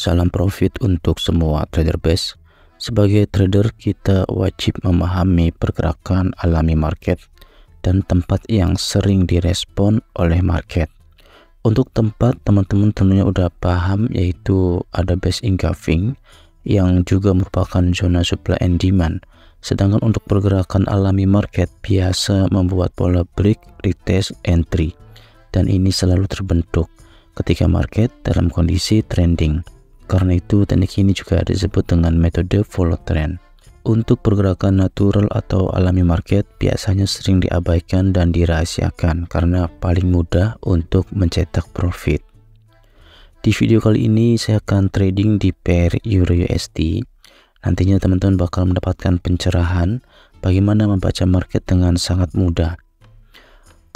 Salam profit untuk semua trader base. Sebagai trader, kita wajib memahami pergerakan alami market dan tempat yang sering direspon oleh market. Untuk tempat, teman-teman tentunya udah paham, yaitu ada base engulfing yang juga merupakan zona supply and demand. Sedangkan untuk pergerakan alami market biasa membuat pola break, retest, entry, dan ini selalu terbentuk ketika market dalam kondisi trending. Karena itu teknik ini juga disebut dengan metode follow trend. Untuk pergerakan natural atau alami market biasanya sering diabaikan dan dirahasiakan karena paling mudah untuk mencetak profit. Di video kali ini saya akan trading di pair Euro USD. Nantinya teman-teman bakal mendapatkan pencerahan bagaimana membaca market dengan sangat mudah.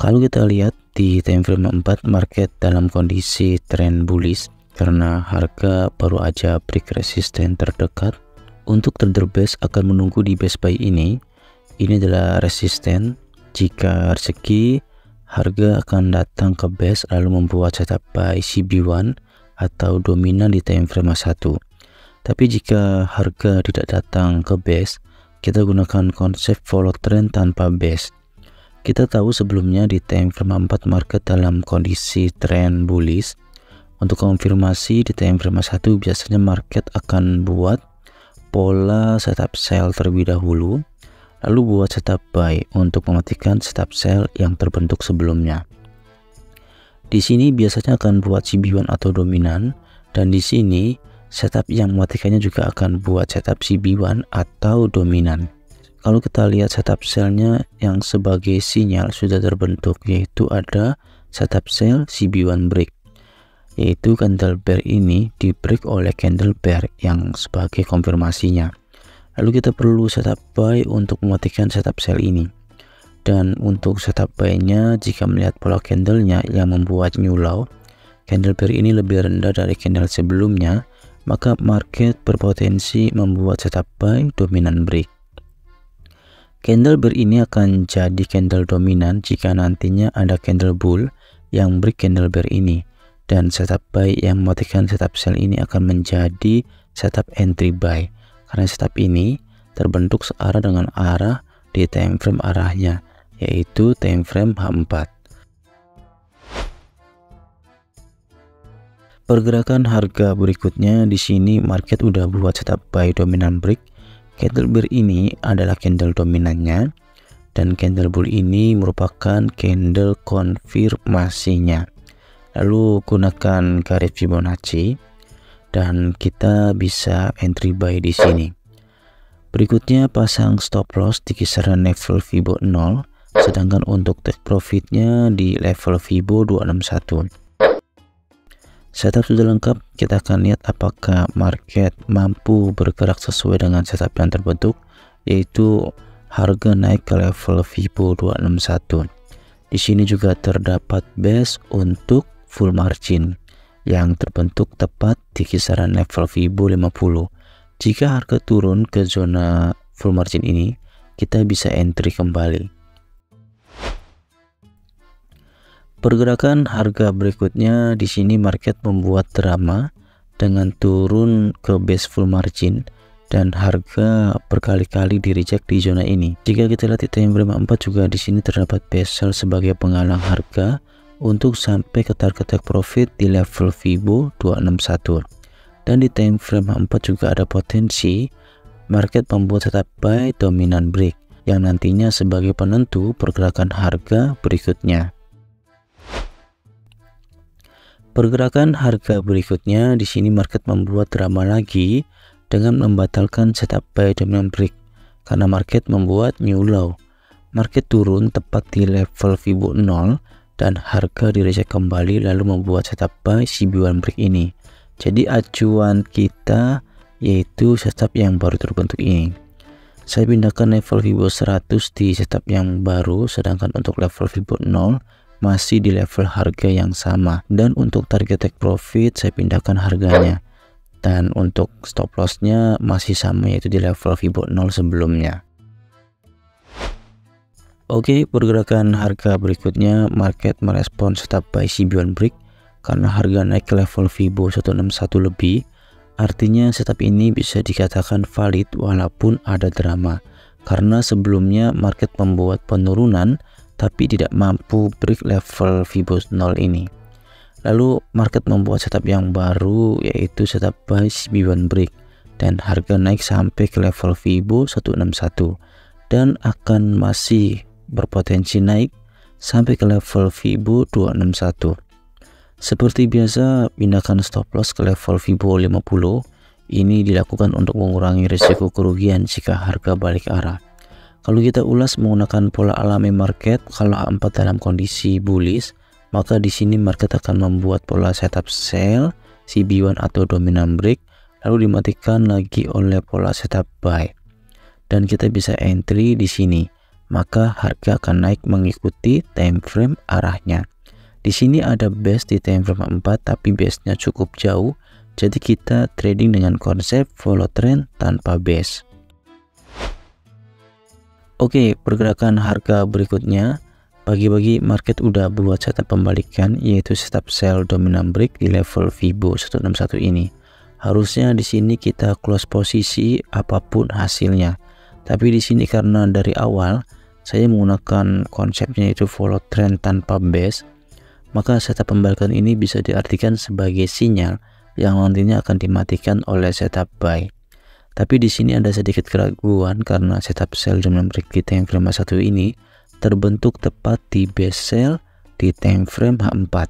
Kalau kita lihat di time frame 4, market dalam kondisi trend bullish karena harga baru aja break resisten terdekat. Untuk trader base akan menunggu di base buy ini. Ini adalah resisten. Jika rezeki, harga akan datang ke base lalu membuat setup buy CB1 atau dominan di time frame 1. Tapi jika harga tidak datang ke base, kita gunakan konsep follow trend tanpa base. Kita tahu sebelumnya di time frame 4 market dalam kondisi trend bullish. Untuk konfirmasi di time frame 1 biasanya market akan buat pola setup sell terlebih dahulu, lalu buat setup buy untuk mematikan setup sell yang terbentuk sebelumnya. Di sini biasanya akan buat CB1 atau dominan, dan di sini setup yang mematikannya juga akan buat setup CB1 atau dominan. Kalau kita lihat setup sellnya yang sebagai sinyal sudah terbentuk, yaitu ada setup sell CB1 break, yaitu candle bear ini di break oleh candle bear yang sebagai konfirmasinya. Lalu kita perlu setup buy untuk mematikan setup sell ini. Dan untuk setup buy-nya, jika melihat pola candlenya yang membuat new low, candle bear ini lebih rendah dari candle sebelumnya, maka market berpotensi membuat setup buy dominan break. Candle bear ini akan jadi candle dominan jika nantinya ada candle bull yang break candle bear ini. Dan setup buy yang mematikan setup sell ini akan menjadi setup entry buy karena setup ini terbentuk searah dengan arah di time frame arahnya, yaitu time frame H4. Pergerakan harga berikutnya di sini market udah buat setup buy dominan break. Candle bear ini adalah candle dominannya dan candle bull ini merupakan candle konfirmasinya. Lalu gunakan garis Fibonacci dan kita bisa entry buy di sini. Berikutnya pasang stop loss di kisaran level Fibo 0, sedangkan untuk take profitnya di level Fibo 261. Setup sudah lengkap, kita akan lihat apakah market mampu bergerak sesuai dengan setup yang terbentuk, yaitu harga naik ke level Fibo 261. Di sini juga terdapat base untuk full margin yang terbentuk tepat di kisaran level Fibo 50. Jika harga turun ke zona full margin ini, kita bisa entry kembali. Pergerakan harga berikutnya di sini market membuat drama dengan turun ke base full margin dan harga berkali-kali di reject di zona ini. Jika kita lihat di time frame 4 juga di sini terdapat bezel sebagai penghalang harga untuk sampai ke target take profit di level Fibo 261. Dan di time frame 4 juga ada potensi market membuat setup buy dominan break yang nantinya sebagai penentu pergerakan harga berikutnya. Pergerakan harga berikutnya di sini market membuat drama lagi dengan membatalkan setup buy dominan break karena market membuat new low. Market turun tepat di level Fibo 0 dan harga di-reject kembali lalu membuat setup buy CB1 break ini. Jadi acuan kita yaitu setup yang baru terbentuk ini. Saya pindahkan level Fibo 100 di setup yang baru, sedangkan untuk level Fibo 0 masih di level harga yang sama. Dan untuk target take profit saya pindahkan harganya. Dan untuk stop lossnya masih sama, yaitu di level Fibo 0 sebelumnya. Oke, pergerakan harga berikutnya market merespon setup buy CB1 break karena harga naik ke level Fibo 161 lebih, Artinya setup ini bisa dikatakan valid walaupun ada drama, karena sebelumnya market membuat penurunan tapi tidak mampu break level Fibo 0 ini. Lalu market membuat setup yang baru, yaitu setup buy CB1 break, dan harga naik sampai ke level Fibo 161 dan akan masih berpotensi naik sampai ke level Fibo 261. Seperti biasa, pindahkan stop loss ke level Fibo 50. Ini dilakukan untuk mengurangi risiko kerugian jika harga balik arah. Kalau kita ulas menggunakan pola alami market, kalau H4 dalam kondisi bullish, maka di sini market akan membuat pola setup sell, CB1 atau dominant break, lalu dimatikan lagi oleh pola setup buy. Dan kita bisa entry di sini, maka harga akan naik mengikuti time frame arahnya. Di sini ada base di time frame 4, tapi base-nya cukup jauh, jadi kita trading dengan konsep follow trend tanpa base. Oke, pergerakan harga berikutnya. Pagi-pagi market udah buat setup pembalikan, yaitu setup sell dominant break di level Fibo 161 ini. Harusnya di sini kita close posisi apapun hasilnya. Tapi di sini karena dari awal saya menggunakan konsepnya itu follow trend tanpa base, maka setup pembalikan ini bisa diartikan sebagai sinyal yang nantinya akan dimatikan oleh setup buy. Tapi di sini ada sedikit keraguan karena setup sell dominant break di time frame 1 ini terbentuk tepat di base sell di time frame H4.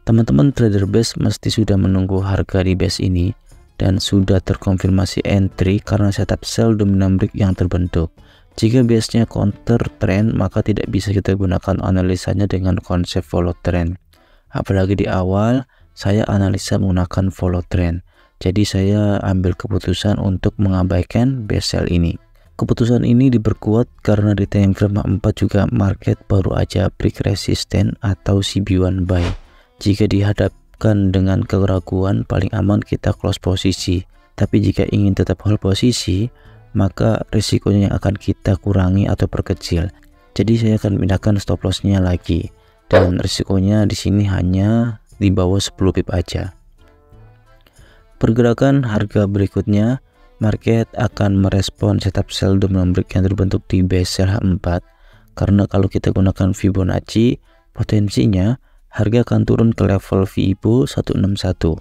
Teman-teman trader base mesti sudah menunggu harga di base ini dan sudah terkonfirmasi entry karena setup sell dominant break yang terbentuk. Jika base-nya counter trend, maka tidak bisa kita gunakan analisanya dengan konsep follow trend. Apalagi di awal saya analisa menggunakan follow trend. Jadi saya ambil keputusan untuk mengabaikan base sell ini. Keputusan ini diperkuat karena di time frame 4 juga market baru aja break resisten atau CB1 buy. Jika dihadapkan dengan keraguan, paling aman kita close posisi. Tapi jika ingin tetap hold posisi, maka risikonya yang akan kita kurangi atau perkecil. Jadi saya akan pindahkan stop loss-nya lagi, dan risikonya di sini hanya di bawah 10 pip aja. Pergerakan harga berikutnya, market akan merespon setup sell dominant break yang terbentuk di base sell H4, karena kalau kita gunakan Fibonacci, potensinya harga akan turun ke level Fibo 161.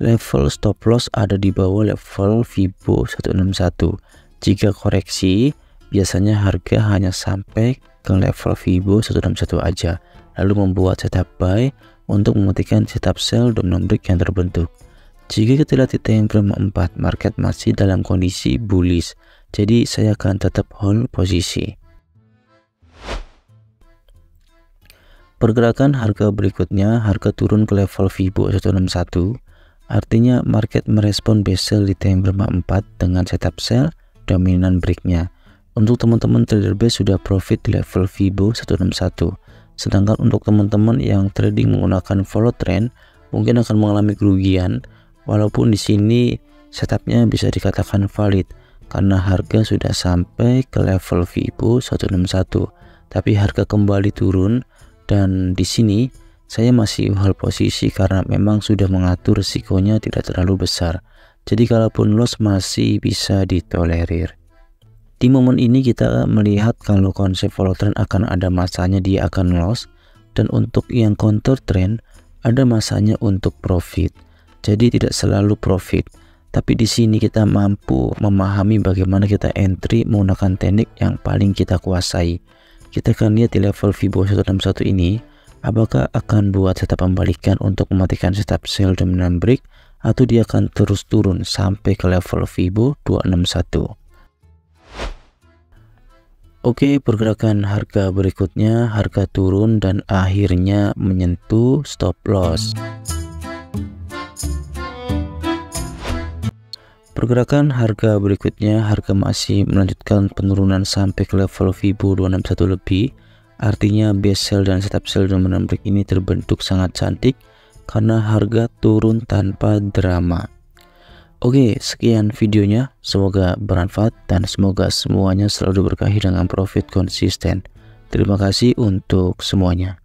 Level stop loss ada di bawah level Fibo 161. Jika koreksi, biasanya harga hanya sampai ke level Fibo 161 aja, lalu membuat setup buy untuk mematikan setup sell dominant break yang terbentuk. Jika kita lihat di time frame 4, market masih dalam kondisi bullish, jadi saya akan tetap hold posisi. Pergerakan harga berikutnya, harga turun ke level Fibo 161, artinya market merespon base sell di time frame 4 dengan setup sell dominant breaknya. Untuk teman-teman trader base sudah profit di level Fibo 161, sedangkan untuk teman-teman yang trading menggunakan follow trend mungkin akan mengalami kerugian. Walaupun di sini setupnya bisa dikatakan valid karena harga sudah sampai ke level Fibo 161, tapi harga kembali turun dan di sini saya masih hold posisi karena memang sudah mengatur risikonya tidak terlalu besar. Jadi kalaupun loss masih bisa ditolerir. Di momen ini kita melihat kalau konsep follow trend akan ada masanya dia akan loss, dan untuk yang counter trend ada masanya untuk profit. Jadi tidak selalu profit, tapi di sini kita mampu memahami bagaimana kita entry menggunakan teknik yang paling kita kuasai. Kita akan lihat di level Fibo 161 ini, apakah akan buat setup pembalikan untuk mematikan setup sell dominant break, atau dia akan terus turun sampai ke level Fibo 261. Oke, pergerakan harga berikutnya, harga turun dan akhirnya menyentuh stop loss. Pergerakan harga berikutnya, harga masih melanjutkan penurunan sampai ke level Fibo 261 lebih. Artinya base sell dan setup sell dominant break ini terbentuk sangat cantik karena harga turun tanpa drama. Oke, sekian videonya, semoga bermanfaat dan semoga semuanya selalu diberkahi dengan profit konsisten. Terima kasih untuk semuanya.